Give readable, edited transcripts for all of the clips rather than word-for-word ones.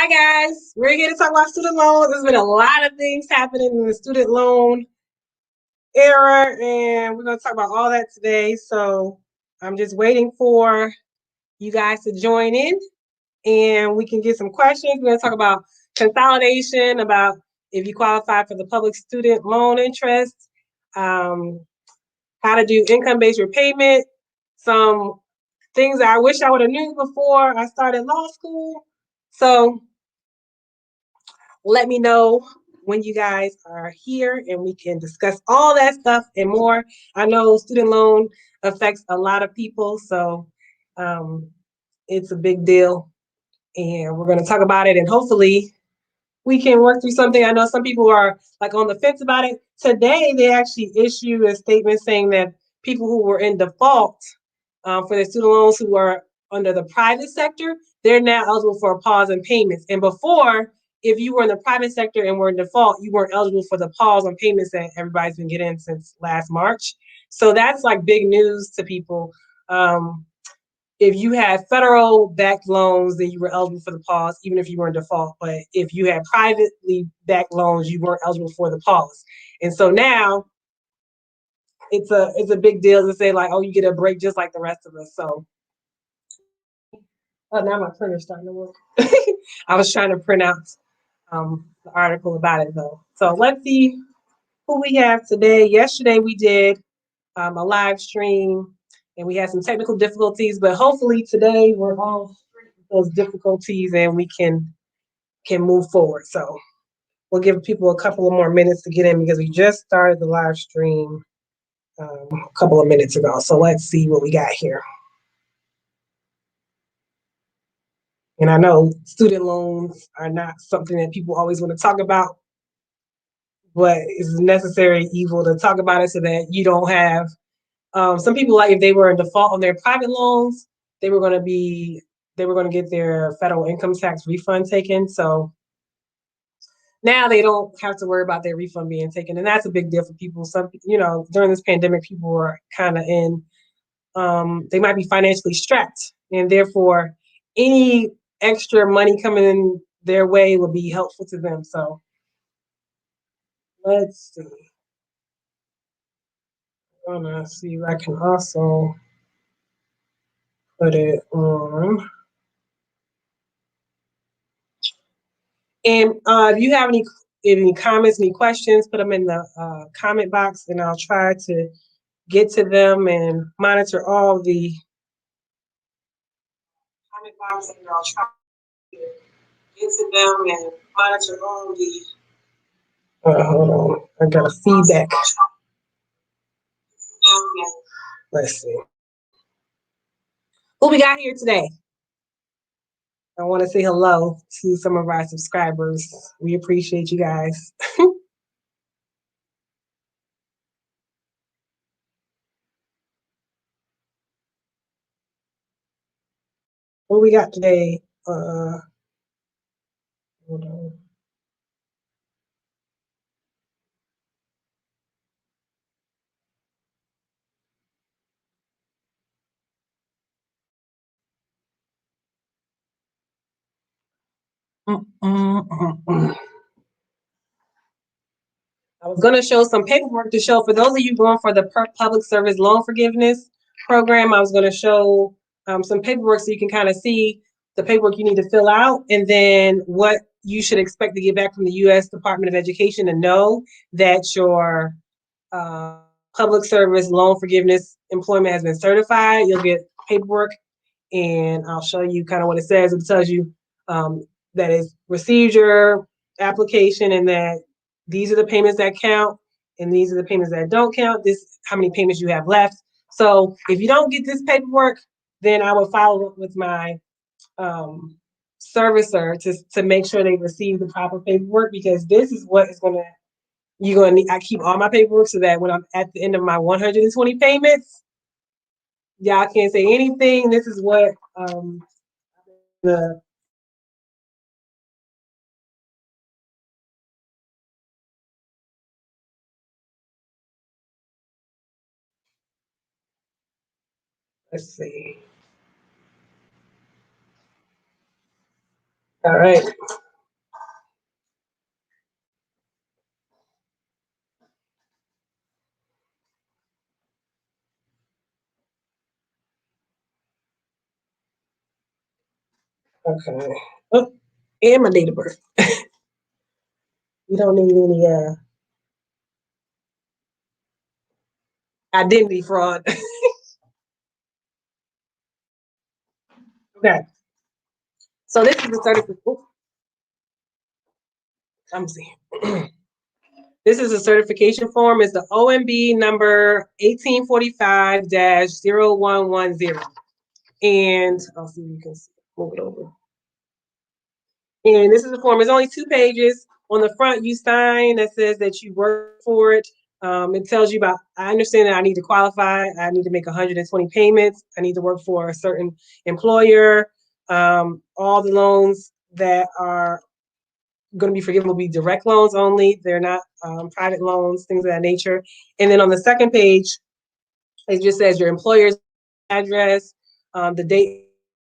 Hi guys, we're here to talk about student loans. There's been a lot of things happening in the student loan era, and we're going to talk about all that today. So I'm just waiting for you guys to join in, and we can get some questions. We're going to talk about consolidation, about if you qualify for the public student loan interest, how to do income-based repayment, some things I wish I would have knew before I started law school. So let me know when you guys are here and we can discuss all that stuff and more. I know student loan affects a lot of people, so it's a big deal. And we're going to talk about it, and hopefully we can work through something. I know some people are like on the fence about it. Today, they actually issued a statement saying that people who were in default for their student loans who are under the private sector, they're now eligible for a pause in payments. And before, if you were in the private sector and were in default, you weren't eligible for the pause on payments that everybody's been getting since last March. So that's like big news to people. If you had federal backed loans, then you were eligible for the pause, even if you were in default. But if you had privately backed loans, you weren't eligible for the pause. And so now it's a big deal to say like, oh, you get a break just like the rest of us. So now my printer's starting to work. I was trying to print out the article about it though. So let's see who we have today. Yesterday we did a live stream and we had some technical difficulties, but hopefully today we're all through those difficulties and we can move forward. So we'll give people a couple of more minutes to get in because we just started the live stream a couple of minutes ago. So let's see what we got here. And I know student loans are not something that people always want to talk about, but it's necessary evil to talk about it so that you don't have some people, like if they were in default on their private loans, they were going to get their federal income tax refund taken. So now they don't have to worry about their refund being taken, and that's a big deal for people. Some, during this pandemic, people were kind of they might be financially strapped, and therefore any extra money coming in their way will be helpful to them. So let's see. I'm gonna see if I can also put it on. And if you have any comments, any questions, put them in the comment box, and I'll try to get to them and monitor all the comment box, and I'll try to get to them and monitor all the. Hold on, I got a feedback. Let's see. Who we got here today? I want to say hello to some of our subscribers. We appreciate you guys. What we got today? Hold on. I was going to show some paperwork to show for those of you going for the public service loan forgiveness program. I was going to show some paperwork so you can kind of see the paperwork you need to fill out and then what you should expect to get back from the U.S. Department of Education to know that your public service loan forgiveness employment has been certified. You'll get paperwork, and I'll show you kind of what it says. It tells you that it's received your application and that these are the payments that count and these are the payments that don't count. This how many payments you have left. So if you don't get this paperwork, then I will follow up with my servicer to make sure they receive the proper paperwork, because this is what is going to you're going to need. I keep all my paperwork so that when I'm at the end of my 120 payments, y'all can't say anything. This is what the let's see. All right. Okay. Oh, and my date of birth. We don't need any identity fraud. Okay. So this is the certificate. I'm seeing. This is a certification form. It's the OMB number 1845-0110. And I'll see if you can move it over. And this is the form. It's only 2 pages. On the front, you sign that says that you work for it. It tells you about, I understand that I need to qualify. I need to make 120 payments. I need to work for a certain employer. All the loans that are going to be forgiven will be direct loans only. They're not private loans, things of that nature. And then on the second page, it just says your employer's address, the date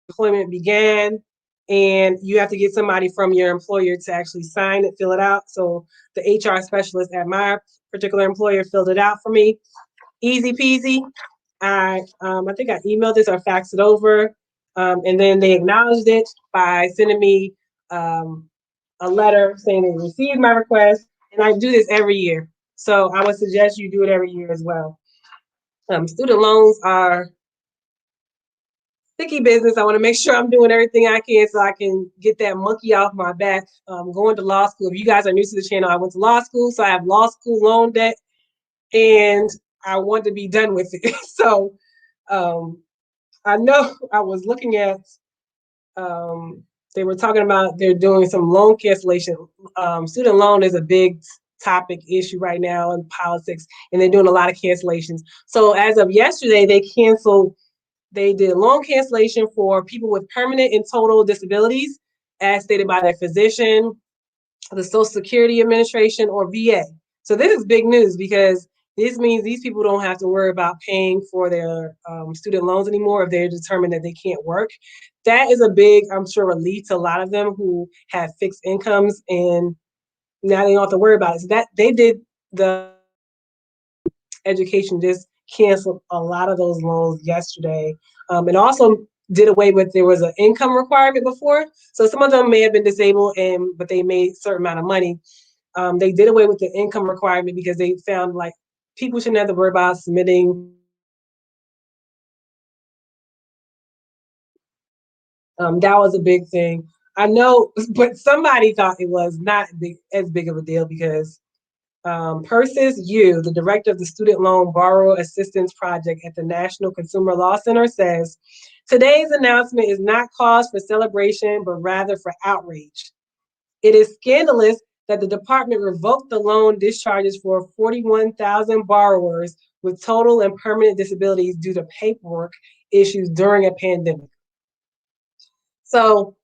employment began, and you have to get somebody from your employer to actually sign it, fill it out. So the HR specialist at my particular employer filled it out for me. Easy peasy. I think I emailed this or faxed it over, and then they acknowledged it by sending me a letter saying they received my request, and I do this every year. So I would suggest you do it every year as well. Student loans are sticky business. I want to make sure I'm doing everything I can so I can get that monkey off my back. Going to law school. If you guys are new to the channel, I went to law school, so I have law school loan debt, and I want to be done with it. So I know I was looking at, they were talking about they're doing some loan cancellation. Student loan is a big topic issue right now in politics, and they're doing a lot of cancellations. So as of yesterday, they did loan cancellation for people with permanent and total disabilities, as stated by their physician, the Social Security Administration, or VA. So this is big news because this means these people don't have to worry about paying for their student loans anymore if they're determined that they can't work. That is a big, I'm sure, relief to a lot of them who have fixed incomes, and now they don't have to worry about it. So that they did the education just canceled a lot of those loans yesterday. And also did away with, there was an income requirement before. So some of them may have been disabled, but they made a certain amount of money. They did away with the income requirement because they found like people shouldn't have to worry about submitting. That was a big thing. I know, but somebody thought it was not as big of a deal because Persis Yu, the director of the Student Loan Borrower Assistance Project at the National Consumer Law Center, says, today's announcement is not cause for celebration, but rather for outrage. It is scandalous that the department revoked the loan discharges for 41,000 borrowers with total and permanent disabilities due to paperwork issues during a pandemic. So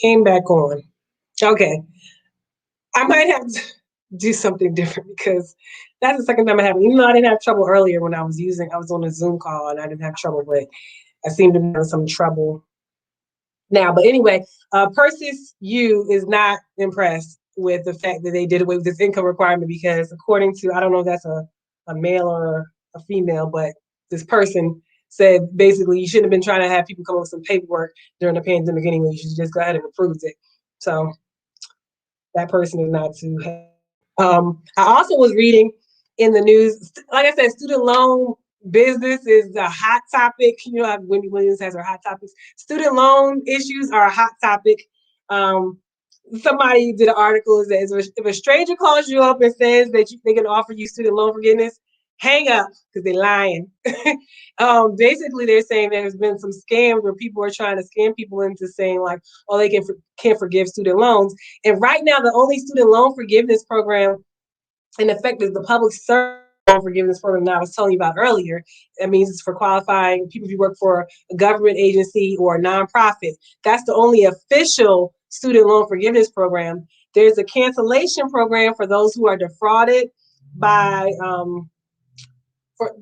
came back on. Okay. I might have to do something different because that's the second time I have. Even though I didn't have trouble earlier when I was on a Zoom call and I didn't have trouble, but I seem to be having some trouble now. But anyway, Persis Yu is not impressed with the fact that they did away with this income requirement because according to, I don't know if that's a male or a female, but this person said basically you shouldn't have been trying to have people come up with some paperwork during the pandemic anyway. You should just go ahead and approve it. So that person is not too happy. I also was reading in the news, like I said, student loan business is a hot topic. You know, Wendy Williams has her hot topics. Student loan issues are a hot topic. somebody did an article that if a stranger calls you up and says that they can offer you student loan forgiveness, hang up because they're lying. Basically, they're saying there's been some scams where people are trying to scam people into saying like, oh, they can't forgive student loans. And right now, the only student loan forgiveness program in effect is the public service loan forgiveness program that I was telling you about earlier. That means it's for qualifying people who work for a government agency or a nonprofit. That's the only official student loan forgiveness program. There's a cancellation program for those who are by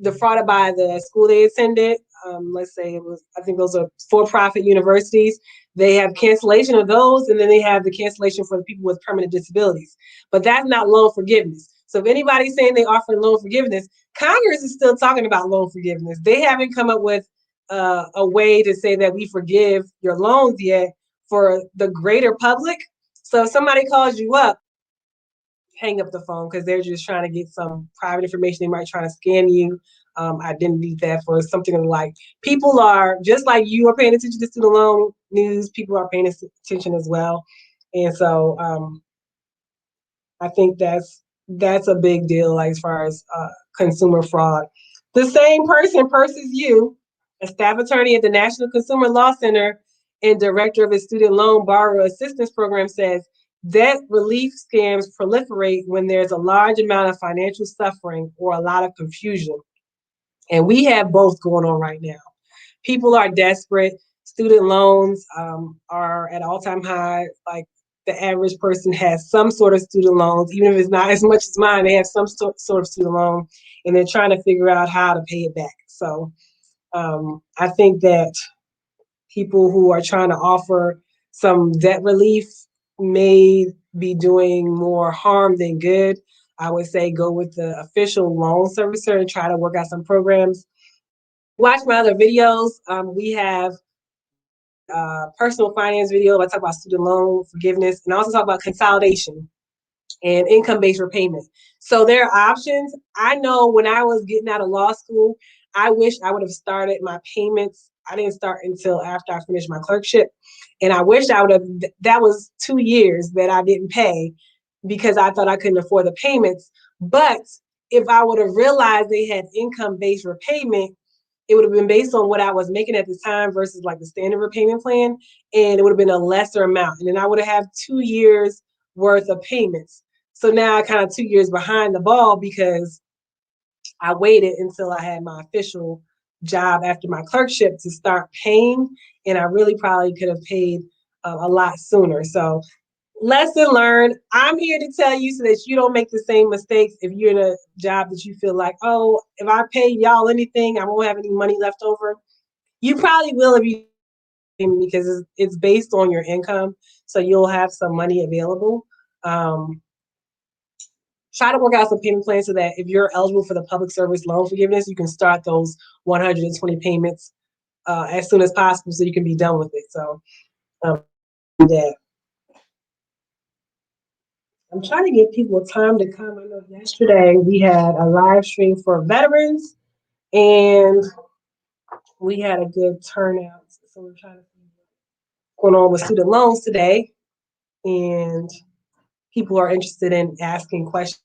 defrauded by the school they attended. Let's say I think those are for-profit universities. They have cancellation of those, and then they have the cancellation for the people with permanent disabilities. But that's not loan forgiveness. So if anybody's saying they offer loan forgiveness, Congress is still talking about loan forgiveness. They haven't come up with a way to say that we forgive your loans yet for the greater public. So if somebody calls you up, hang up the phone because they're just trying to get some private information. They might try to scam you, identity theft or something of the like. People are just like you are paying attention to student loan news. People are paying attention as well, and so I think that's a big deal like, as far as consumer fraud. The same person pursues you, a staff attorney at the National Consumer Law Center and director of its student loan borrower assistance program, says debt relief scams proliferate when there's a large amount of financial suffering or a lot of confusion. And we have both going on right now. People are desperate. Student loans are at all-time high. Like the average person has some sort of student loans, even if it's not as much as mine. They have some sort of student loan, and they're trying to figure out how to pay it back. So I think that people who are trying to offer some debt relief may be doing more harm than good. I would say go with the official loan servicer and try to work out some programs. Watch my other videos. We have personal finance video. I talk about student loan forgiveness, and I also talk about consolidation and income-based repayment. So there are options. I know when I was getting out of law school, I wish I would have started my payments. I didn't start until after I finished my clerkship. And I wish I would have, that was 2 years that I didn't pay because I thought I couldn't afford the payments. But if I would have realized they had income-based repayment, it would have been based on what I was making at the time versus like the standard repayment plan, and it would have been a lesser amount. And then I would have had 2 years worth of payments. So now I kind of 2 years behind the ball because I waited until I had my official job after my clerkship to start paying, and I really probably could have paid a lot sooner. So lesson learned. I'm here to tell you so that you don't make the same mistakes if you're in a job that you feel like, oh, if I pay y'all anything, I won't have any money left over. You probably will if you, because it's based on your income, so you'll have some money available. Try to work out some payment plans so that if you're eligible for the public service loan forgiveness, you can start those 120 payments as soon as possible so you can be done with it. So that. I'm trying to give people time to come. I know yesterday we had a live stream for veterans and we had a good turnout. So we're trying to see what's going on with student loans today. And people are interested in asking questions.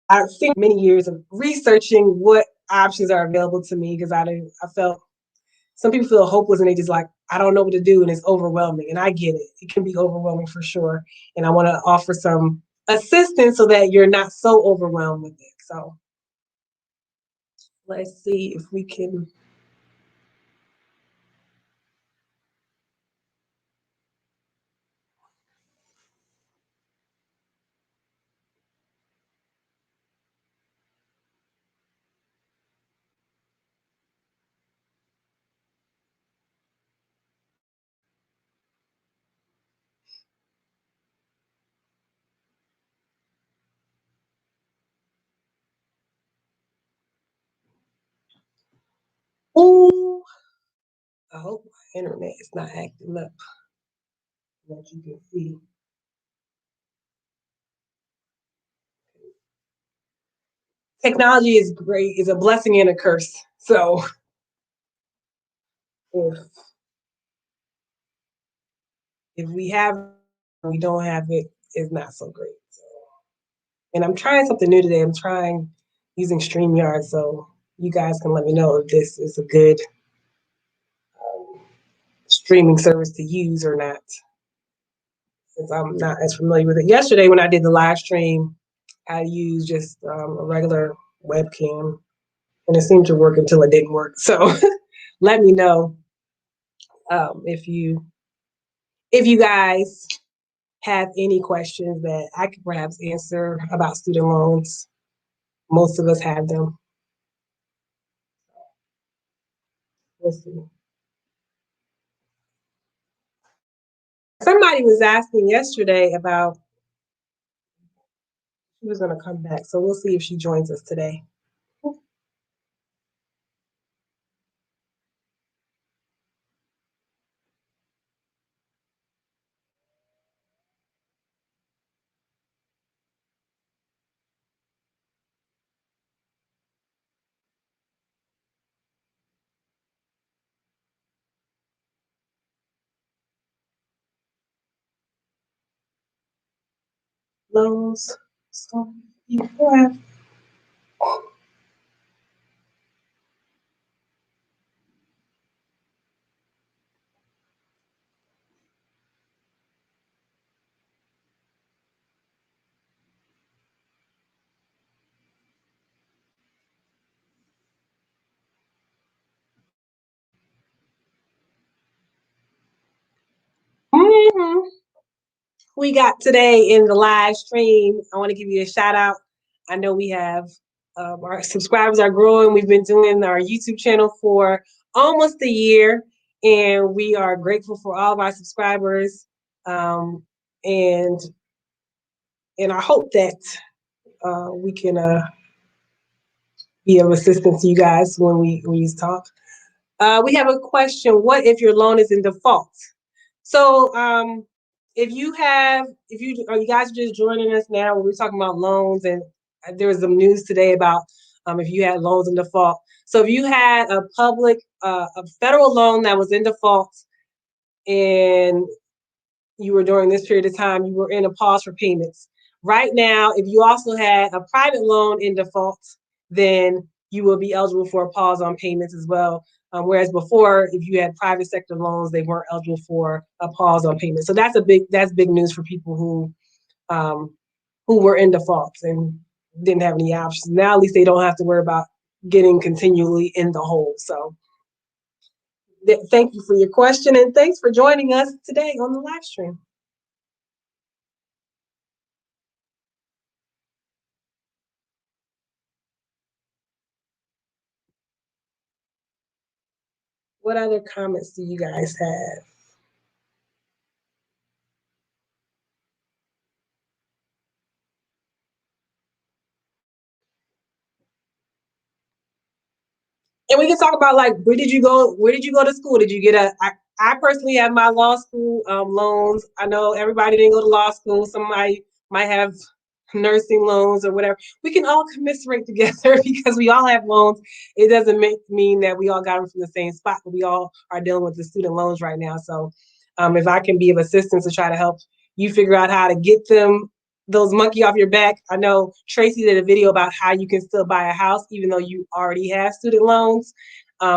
I've seen many years of researching what options are available to me because I felt some people feel hopeless and they just like, I don't know what to do, and it's overwhelming. And I get it. It can be overwhelming for sure. And I want to offer some assistance so that you're not so overwhelmed with it. So let's see if we can. Ooh, I hope my internet is not acting up that you can see. Technology is great, is a blessing and a curse. So if we have, we don't have it, it's not so great. So, and I'm trying something new today. I'm trying using StreamYard, so you guys can let me know if this is a good streaming service to use or not, since I'm not as familiar with it. Yesterday, when I did the live stream, I used just a regular webcam, and it seemed to work until it didn't work. So let me know if you guys have any questions that I could perhaps answer about student loans. Most of us have them. We'll see. Somebody was asking yesterday about she was going to come back, so we'll see if she joins us today. Loans. So before we got today in the live stream, I want to give you a shout out. I know we have our subscribers are growing. We've been doing our YouTube channel for almost a year, and we are grateful for all of our subscribers. And I hope that we can be of assistance to you guys when we talk. We have a question. What if your loan is in default? So if you guys are just joining us now, we're talking about loans, and there was some news today about if you had loans in default. So if you had a federal loan that was in default, and you were during this period of time, you were in a pause for payments. Right now, if you also had a private loan in default, then you will be eligible for a pause on payments as well. Whereas before, if you had private sector loans, they weren't eligible for a pause on payments. So that's big news for people who were in default and didn't have any options. Now at least they don't have to worry about getting continually in the hole. So thank you for your question, and thanks for joining us today on the live stream. What other comments do you guys have? And we can talk about, like, where did you go to school? Did you get I personally have my law school loans. I know everybody didn't go to law school. Somebody might have nursing loans or whatever. We can all commiserate together because we all have loans. It doesn't mean that we all got them from the same spot, but we all are dealing with the student loans right now. So if I can be of assistance to try to help you figure out how to get those monkey off your back. I know Tracy did a video about how you can still buy a house even though you already have student loans.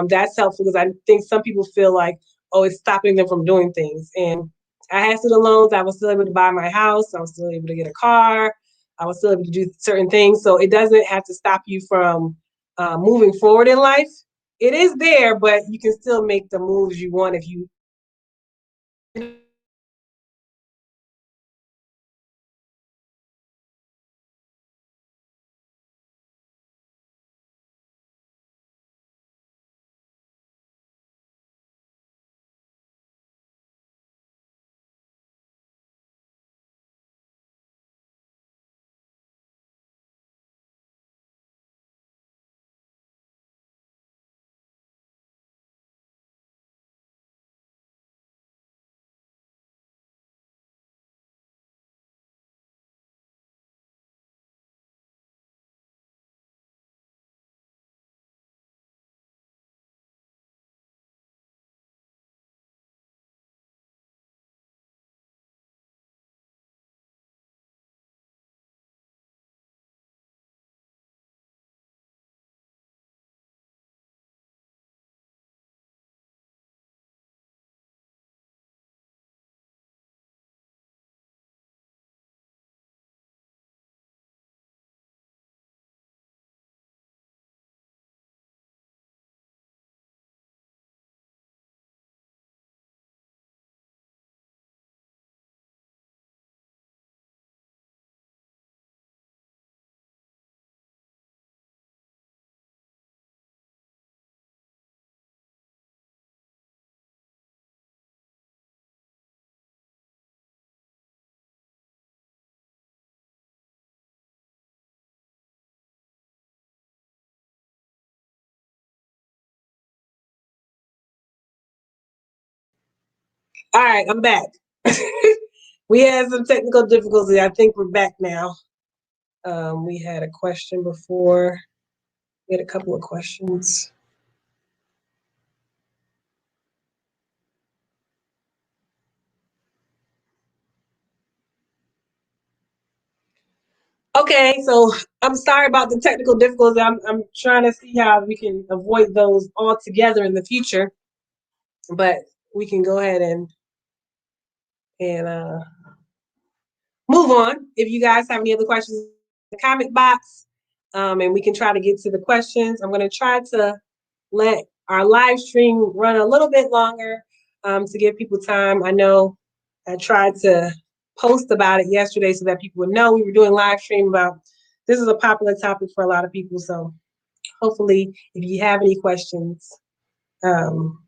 That's helpful because I think some people feel like, oh, it's stopping them from doing things. And I had student loans. I was still able to buy my house. I was still able to get a car. I was still able to do certain things. So it doesn't have to stop you from moving forward in life. It is there, but you can still make the moves you want if you All right, I'm back. We had some technical difficulty. I think we're back now. We had a question before. We had a couple of questions. Okay, so I'm sorry about the technical difficulties. I'm trying to see how we can avoid those altogether in the future, but we can go ahead and move on. If you guys have any other questions in the comment box, and we can try to get to the questions. I'm going to try to let our live stream run a little bit longer to give people time. I know I tried to post about it yesterday so that people would know we were doing live stream about this is a popular topic for a lot of people. So hopefully, if you have any questions, um,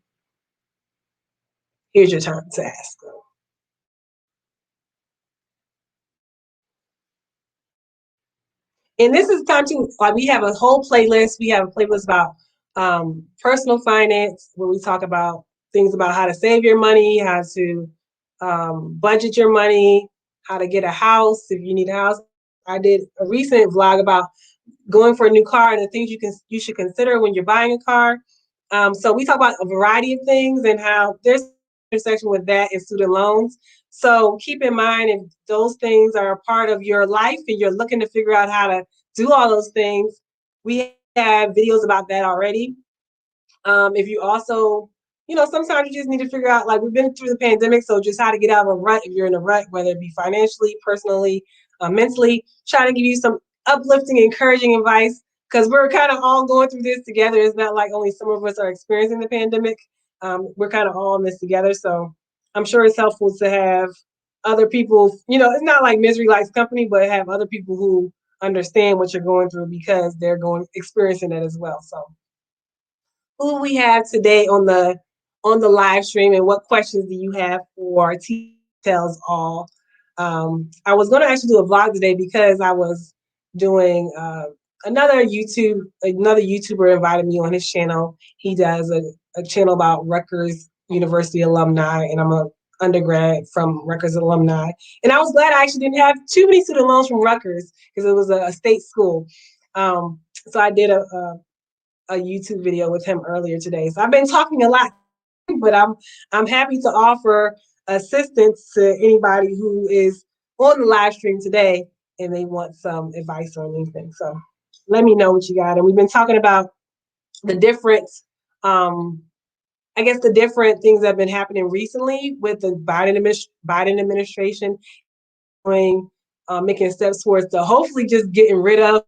here's your time to ask them. And this is time to like we have a whole playlist. We have a playlist about personal finance where we talk about things about how to save your money, how to budget your money, how to get a house if you need a house. I did a recent vlog about going for a new car and the things you should consider when you're buying a car. So we talk about a variety of things and how there's an intersection with that and student loans. So keep in mind if those things are a part of your life and you're looking to figure out how to do all those things, we have videos about that already. If you also, sometimes you just need to figure out, like we've been through the pandemic, so just how to get out of a rut if you're in a rut, whether it be financially, personally, mentally, trying to give you some uplifting, encouraging advice because we're kind of all going through this together. It's not like only some of us are experiencing the pandemic. We're kind of all in this together. So I'm sure it's helpful to have other people, it's not like misery likes company, but have other people who understand what you're going through because they're experiencing it as well. So who we have today on the live stream and what questions do you have for Tells All. I was going to actually do a vlog today because I was doing another YouTuber invited me on his channel. He does a channel about Rutgers University alumni, and I'm a undergrad from Rutgers alumni. And I was glad I actually didn't have too many student loans from Rutgers because it was a state school. So I did a YouTube video with him earlier today. So I've been talking a lot, but I'm happy to offer assistance to anybody who is on the live stream today and they want some advice on anything. So let me know what you got. And we've been talking about the different, I guess, the different things that have been happening recently with the Biden administration doing, making steps towards the hopefully just getting rid of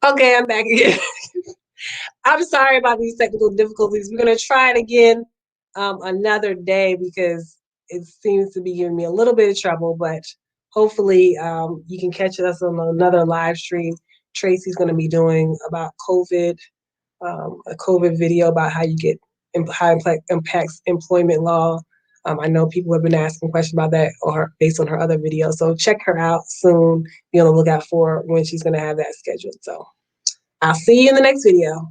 Okay, I'm back again. I'm sorry about these technical difficulties. We're going to try it again another day because it seems to be giving me a little bit of trouble, but hopefully you can catch us on another live stream. Tracy's going to be doing about COVID, a COVID video about how it impacts employment law. I know people have been asking questions about that or based on her other videos. So check her out soon. Be on the lookout for when she's going to have that scheduled. So I'll see you in the next video.